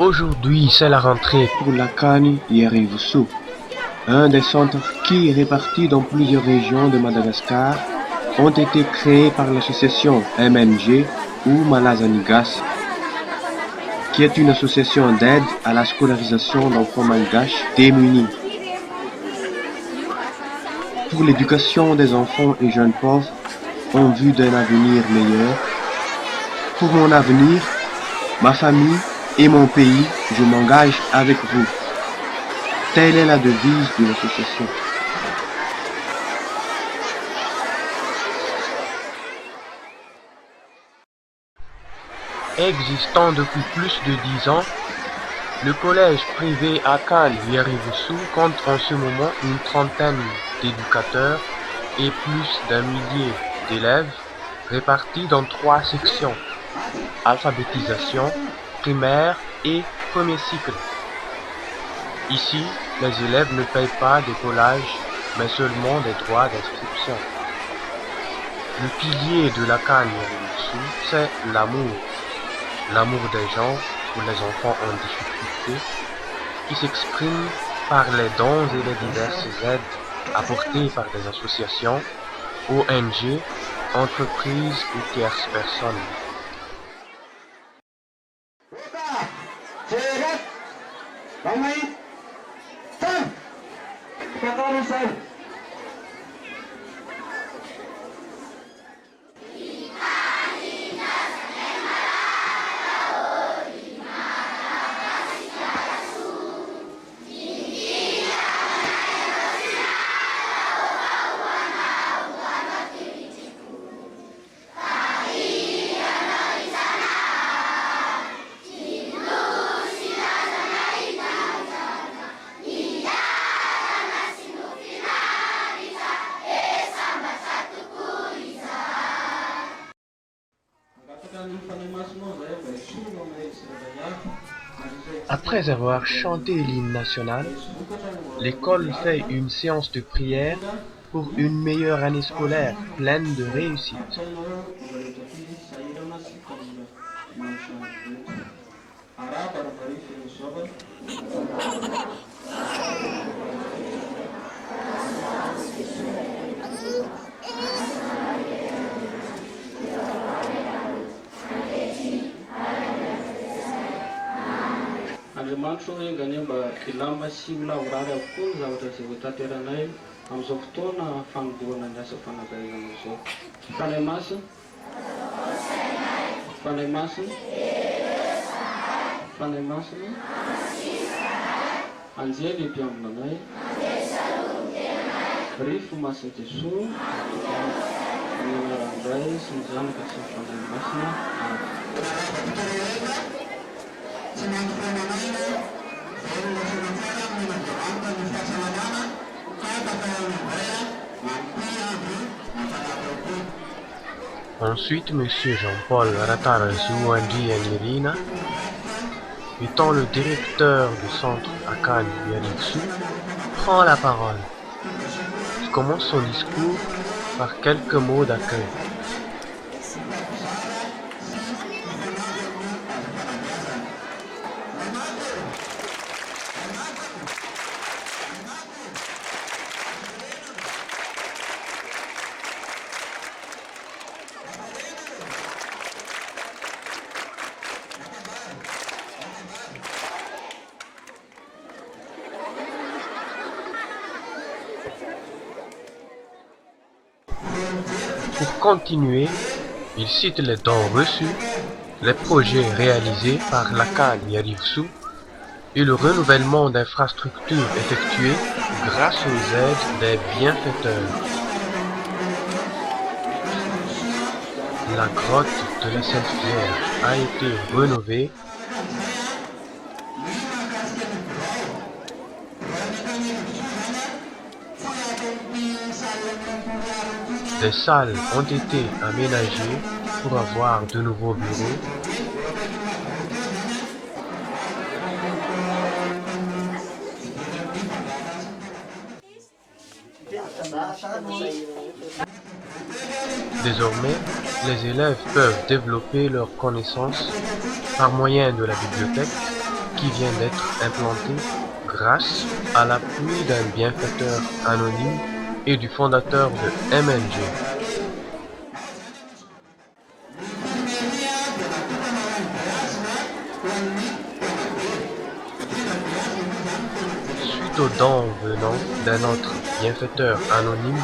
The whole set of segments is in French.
Aujourd'hui, c'est la rentrée pour la Cannes Yarivusu, un des centres qui, répartis dans plusieurs régions de Madagascar, ont été créés par l'association MNG ou Malazanigas, qui est une association d'aide à la scolarisation d'enfants malgaches démunis. Pour l'éducation des enfants et jeunes pauvres en vue d'un avenir meilleur. Pour mon avenir, ma famille et mon pays, je m'engage avec vous. Telle est la devise de l'association. existant depuis plus de 10 ans. Le collège privé Akan Yarivusu compte en ce moment une trentaine d'éducateurs et plus d'un millier d'élèves répartis dans 3 sections: alphabétisation, primaire et premier cycle. Ici, les élèves ne payent pas d'écolage, mais seulement des droits d'inscription. Le pilier de l'Akan Yarivusu, c'est l'amour. L'amour des gens pour les enfants en difficulté, qui s'exprime par les dons et les diverses aides apportées par des associations, ONG, entreprises ou tierces personnes. Après avoir chanté l'hymne national, l'école fait une séance de prière pour une meilleure année scolaire pleine de réussite. Andriamanitra engany mba ilama sy milavorary avokoa ny zavatra izay hotanteranay amin'izao fotoana fanombohana ny asa fanankaizana izao. Fanahy masina, fanahy masina, fanahy masina, anjely mpiambinanay, rifo masina Jesosy, ny anaran'indray sy ny zanaka sy ny fanahy masina. Ensuite, M. Jean-Paul Ratarazu Nirina, étant le directeur du centre Akan Yarivusu, prend la parole. Il commence son discours par quelques mots d'accueil. Pour continuer, il cite les dons reçus, les projets réalisés par l'Akan Yarivusu et le renouvellement d'infrastructures effectué grâce aux aides des bienfaiteurs. La grotte de la Sainte Vierge a été rénovée. Des salles ont été aménagées pour avoir de nouveaux bureaux. Désormais, les élèves peuvent développer leurs connaissances par moyen de la bibliothèque qui vient d'être implanté grâce à l'appui d'un bienfaiteur anonyme et du fondateur de MNG. Suite aux dons venant d'un autre bienfaiteur anonyme,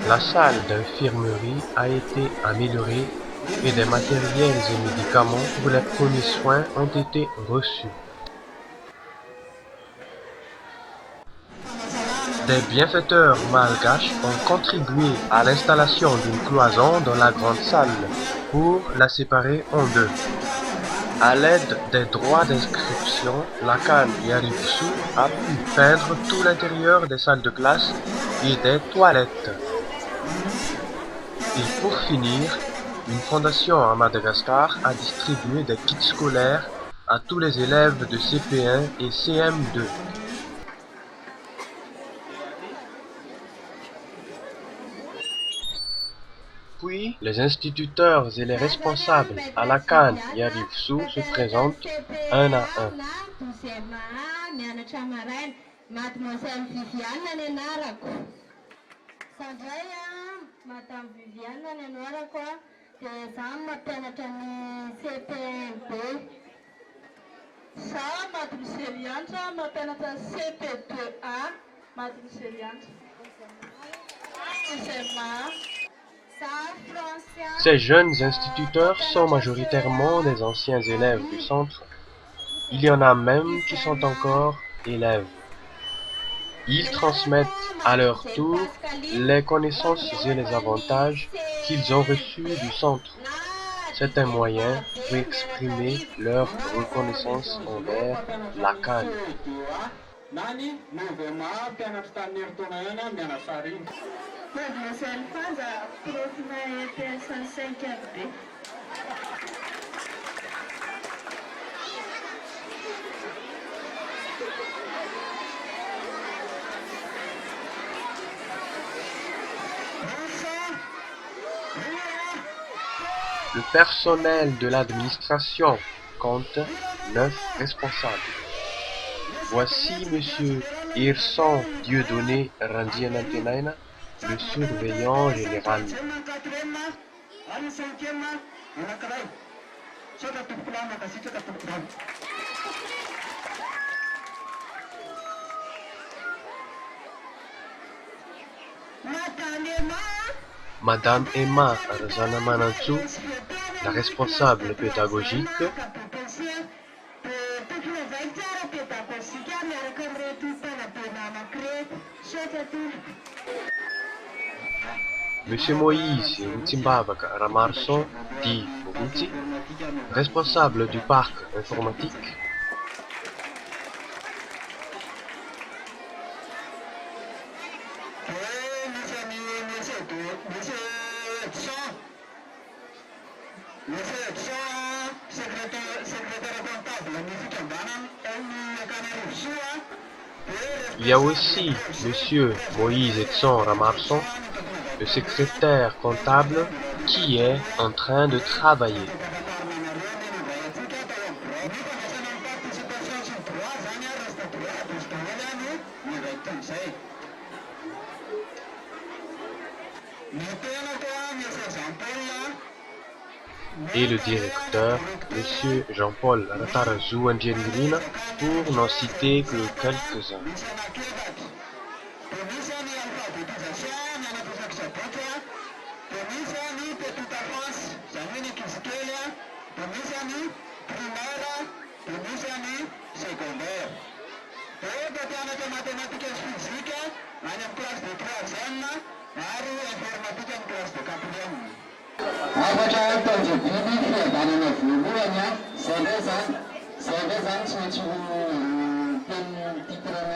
la salle d'infirmerie a été améliorée et des matériels et médicaments pour les premiers soins ont été reçus. Des bienfaiteurs malgaches ont contribué à l'installation d'une cloison dans la grande salle pour la séparer en deux. À l'aide des droits d'inscription, la CAN Yarivusou a pu peindre tout l'intérieur des salles de classe et des toilettes. Et pour finir, une fondation à Madagascar a distribué des kits scolaires à tous les élèves de CP1 et CM2. Puis, les instituteurs et les responsables à la CAN Yarivusou se présentent un à un. Madame Viviane Nenora des âmes pénétrées CP2. Ça, Madame Céliantra, ma pénétrée CP2A, Madame Céliantra. Ces jeunes instituteurs sont majoritairement des anciens élèves du centre. Il y en a même qui sont encore élèves. Ils transmettent à leur tour les connaissances et les avantages qu'ils ont reçus du centre. C'est un moyen pour exprimer leur reconnaissance envers la CAN. Le personnel de l'administration compte 9 responsables. Voici Monsieur Hirson Dieudonné Randianatenaina, le surveillant général. Madame Emma Arzana Manantsou, la responsable pédagogique. Monsieur Moïse Ntimbabak Ramarson, dit Mobuti, responsable du parc informatique. Il y a aussi Monsieur Moïse Edson Ramarson, le secrétaire comptable, qui est en train de travailler. Et le directeur, Monsieur Jean-Paul Ratarazou Ndjengrina, pour n'en citer que quelques-uns.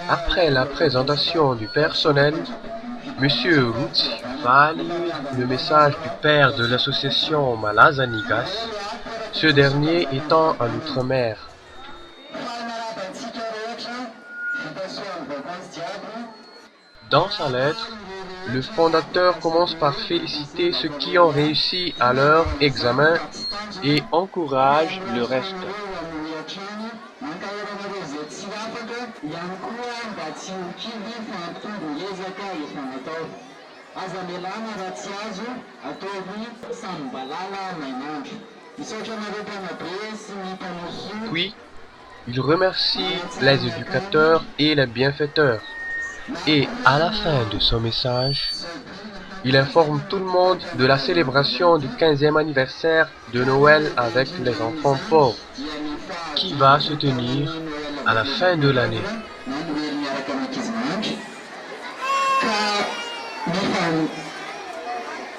Après la présentation du personnel, Monsieur Routi va lire le message du père de l'association Malazanigas, ce dernier étant en Outre-mer. Dans sa lettre, le fondateur commence par féliciter ceux qui ont réussi à leur examen et encourage le reste. tsy afaka ihany koa mba tsy ho kivy fampitombo-ezaka efa natao. Aza mialana raha tsy azo ataovy samby-balala mainandro. Misaotra anareo mpanabe sy ny mpamoso. Puis, il remercie les éducateurs et les bienfaiteurs. Et à la fin de son message, il informe tout le monde de la célébration du 15e anniversaire de Noël avec les enfants pauvres, qui va se tenir à la fin de l'année.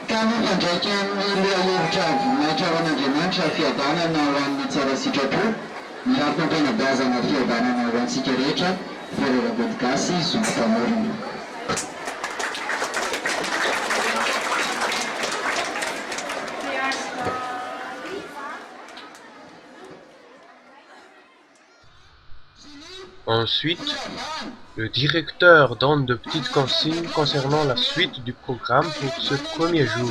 Ka mifandraika amin'ilay hevitra voninahitra ao an'Andriamanitra fiadanana ho an'ny tsara sitrapo, ny rampam-pianabazana fiadanana ho antsika rehetra, Ferreira Godgasy, Zoky Pamorona. Ensuite, le directeur donne de petites consignes concernant la suite du programme pour ce premier jour.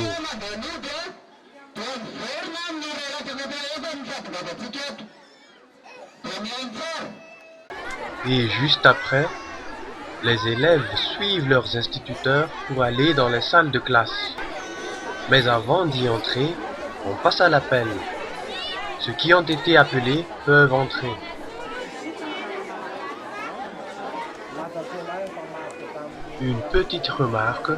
Et juste après, les élèves suivent leurs instituteurs pour aller dans les salles de classe. Mais avant d'y entrer, on passe à l'appel. Ceux qui ont été appelés peuvent entrer. Une petite remarque,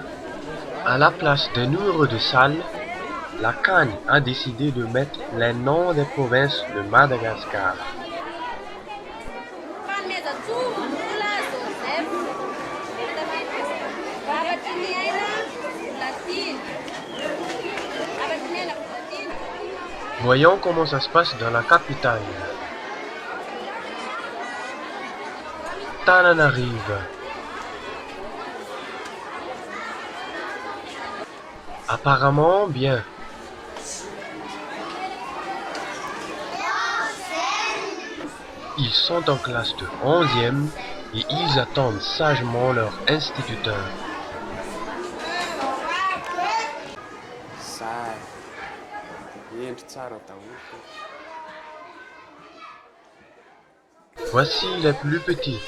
à la place des numéros de salle, la CAN a décidé de mettre les noms des provinces de Madagascar. Voyons comment ça se passe dans la capitale. Tananarive. Apparemment bien. Ils sont en classe de 11e et ils attendent sagement leur instituteur. Voici les plus petits.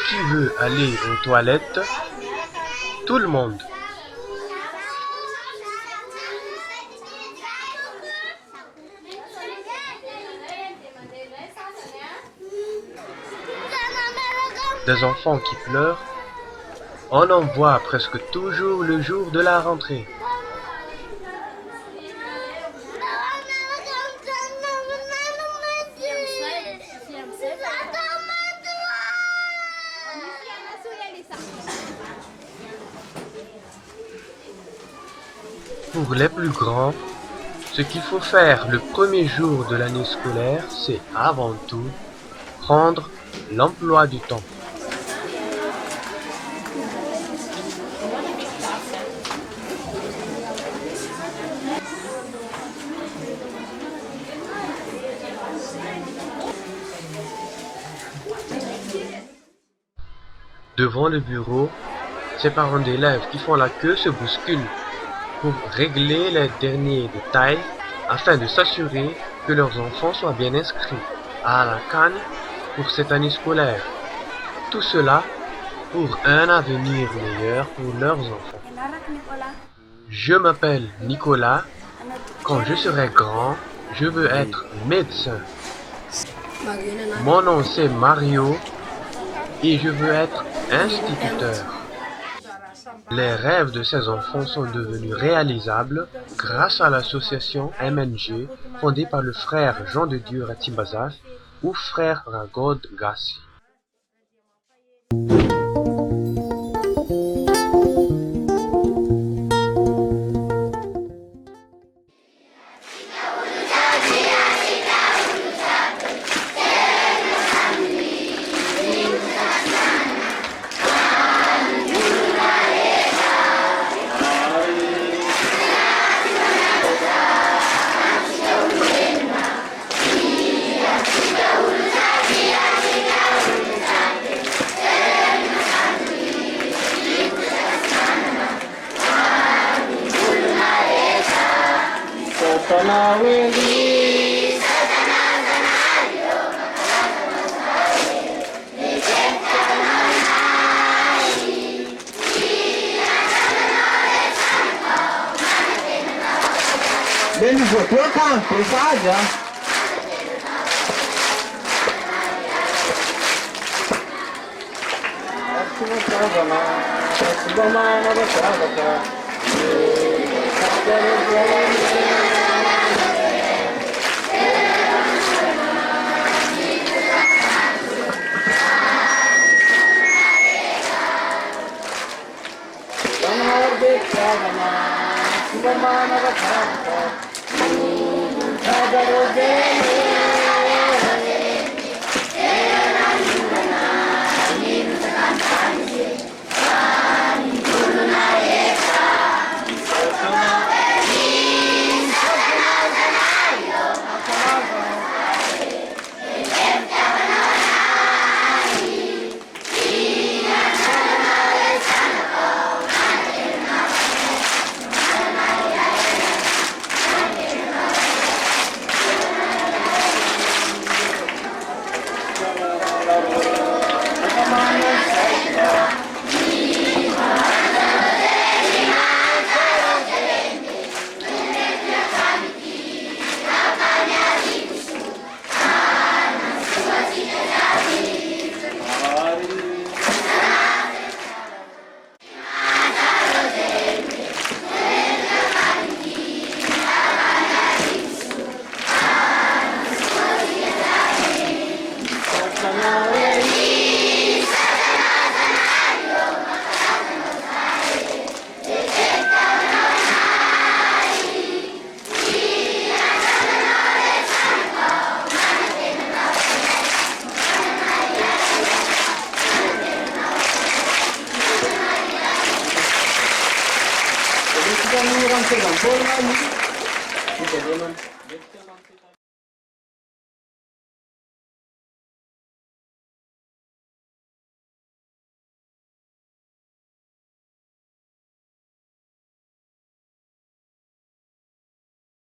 Qui veut aller aux toilettes? Tout le monde. Des enfants qui pleurent, on en voit presque toujours le jour de la rentrée. Pour les plus grands, ce qu'il faut faire le premier jour de l'année scolaire, c'est avant tout prendre l'emploi du temps. Devant le bureau, ces parents d'élèves qui font la queue se bousculent pour régler les derniers détails afin de s'assurer que leurs enfants soient bien inscrits à la CAN pour cette année scolaire. Tout cela pour un avenir meilleur pour leurs enfants. Je m'appelle Nicolas. Quand je serai grand, je veux être médecin. Mon nom c'est Mario et je veux être instituteur. Les rêves de ces enfants sont devenus réalisables grâce à l'association MNG fondée par le frère Jean de Dieu Ratibazas ou frère Ragod Gassi. Bene, tua canto, già. Orang sedang bola ni. Kita memang